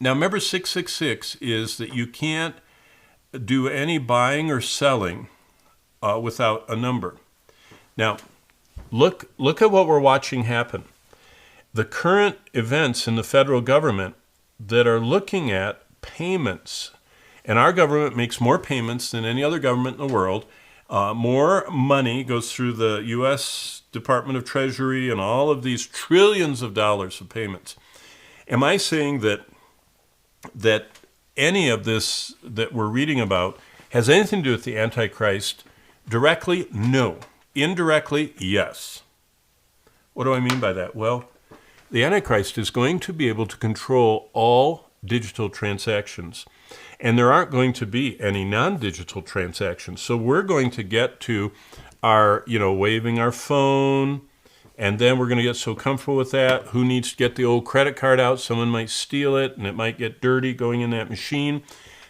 Now, remember 666 is that you can't do any buying or selling without a number. Now, look at what we're watching happen. The current events in the federal government that are looking at payments, and our government makes more payments than any other government in the world. More money goes through the U.S. Department of Treasury and all of these trillions of dollars of payments. Am I saying that any of this that we're reading about has anything to do with the Antichrist? Directly, no. Indirectly, yes. What do I mean by that? Well, the Antichrist is going to be able to control all digital transactions, and there aren't going to be any non-digital transactions. So we're going to get to our, waving our phone, and then we're going to get so comfortable with that. Who needs to get the old credit card out? Someone might steal it, and it might get dirty going in that machine.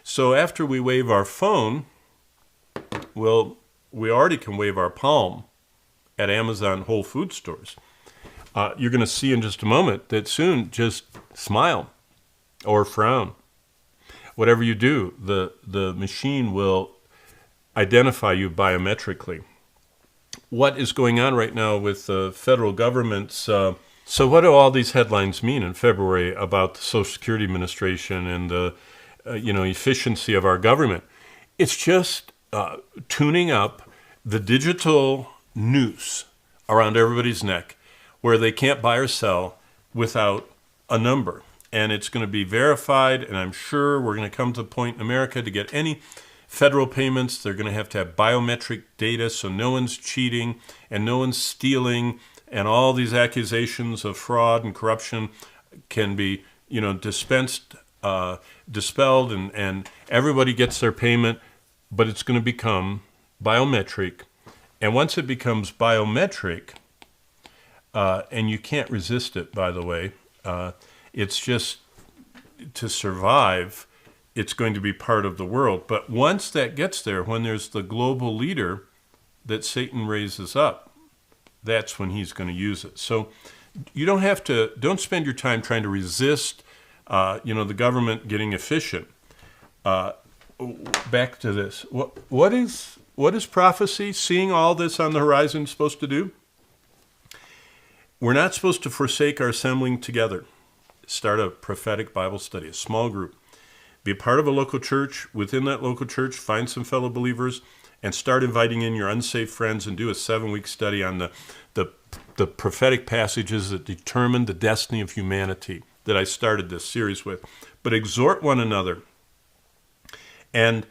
So after we wave our phone, well, we already can wave our palm at Amazon Whole Food stores. You're going to see in just a moment that soon just smile or frown. Whatever you do, the machine will identify you biometrically. What is going on right now with the federal government's... So what do all these headlines mean in February about the Social Security Administration and the efficiency of our government? It's just tuning up the digital noose around everybody's neck where they can't buy or sell without a number. And it's going to be verified, and I'm sure we're going to come to the point in America to get any federal payments, they're going to have biometric data, so no one's cheating and no one's stealing, and all these accusations of fraud and corruption can be, dispelled, and everybody gets their payment, but it's going to become biometric. And once it becomes biometric, and you can't resist it, by the way, it's just to survive, it's going to be part of the world. But once that gets there, when there's the global leader that Satan raises up, that's when he's going to use it. So you don't spend your time trying to resist, the government getting efficient. Back to this. What is prophecy, seeing all this on the horizon, supposed to do? We're not supposed to forsake our assembling together. Start a prophetic Bible study, a small group. Be a part of a local church. Within that local church, find some fellow believers and start inviting in your unsaved friends and do a 7-week study on the prophetic passages that determine the destiny of humanity that I started this series with. But exhort one another. And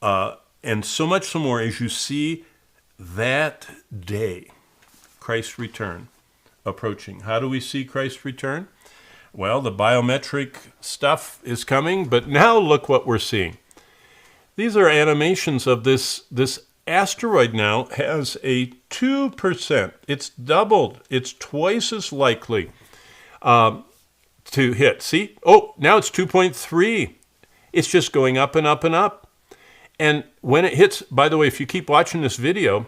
so much so more as you see that day, Christ's return, approaching. How do we see Christ's return? Well, the biometric stuff is coming, but now look what we're seeing. These are animations of this asteroid now has a 2%. It's doubled. It's twice as likely to hit. See? Oh, now it's 2.3. It's just going up and up and up. And when it hits, by the way, if you keep watching this video,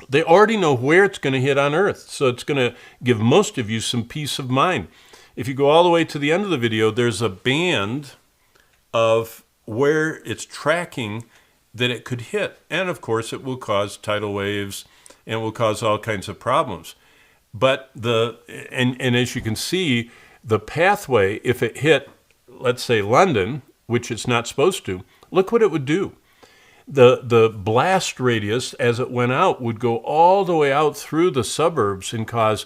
they already know where it's going to hit on Earth. So it's going to give most of you some peace of mind. If you go all the way to the end of the video, there's a band of where it's tracking that it could hit. And of course, it will cause tidal waves and it will cause all kinds of problems. But and as you can see, the pathway, if it hit, let's say London, which it's not supposed to, look what it would do. The blast radius as it went out would go all the way out through the suburbs and cause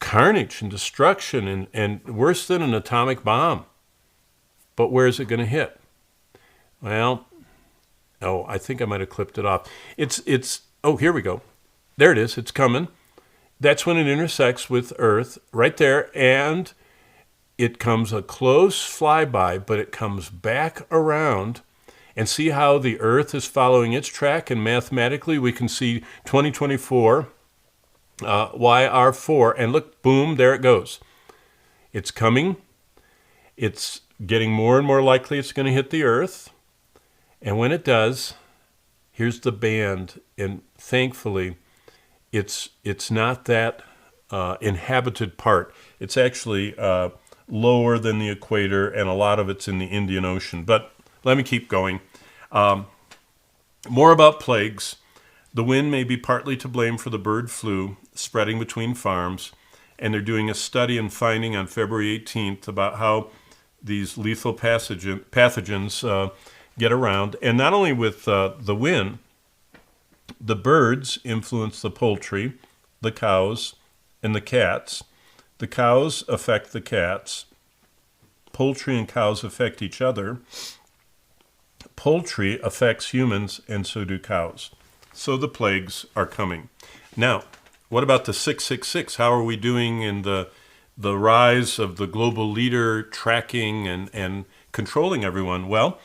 carnage and destruction and worse than an atomic bomb. But where is it going to hit? Well, I think I might have clipped it off. Oh, here we go. There it is. It's coming. That's when it intersects with Earth right there, and it comes a close flyby, but it comes back around. And see how the Earth is following its track, and mathematically we can see 2024 YR4, and look, boom, there it goes. It's coming. It's getting more and more likely it's going to hit the Earth. And when it does, here's the band. And thankfully, it's not that inhabited part. It's actually lower than the equator, and a lot of it's in the Indian Ocean. But let me keep going. More about plagues. The wind may be partly to blame for the bird flu spreading between farms, and they're doing a study and finding on February 18th about how these lethal pathogens get around. And not only with the wind, the birds influence the poultry, the cows, and the cats. The cows affect the cats. Poultry and cows affect each other. Poultry affects humans, and so do cows. So the plagues are coming. Now, what about the 666? How are we doing in the rise of the global leader tracking and controlling everyone? Well,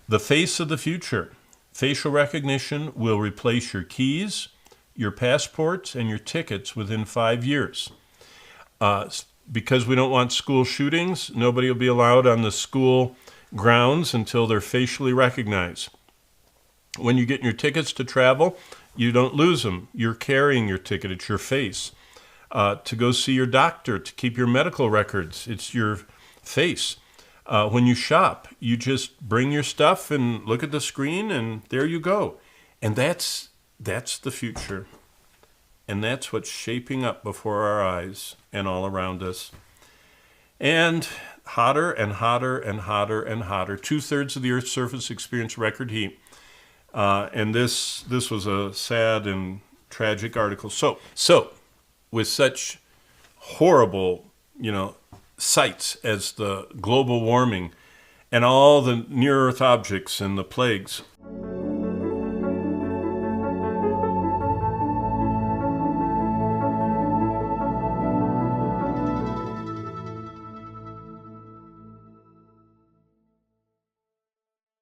the face of the future. Facial recognition will replace your keys, your passports, and your tickets within 5 years. Because we don't want school shootings, nobody will be allowed on the school grounds until they're facially recognized. When you get your tickets to travel, you don't lose them. You're carrying your ticket. It's your face. To go see your doctor, to keep your medical records, it's your face. When you shop, you just bring your stuff and look at the screen, and there you go. And that's the future. And that's what's shaping up before our eyes and all around us. And hotter and hotter and hotter and hotter. 2/3 of the Earth's surface experience record heat. And this was a sad and tragic article. So with such horrible, sights as the global warming and all the near-Earth objects and the plagues,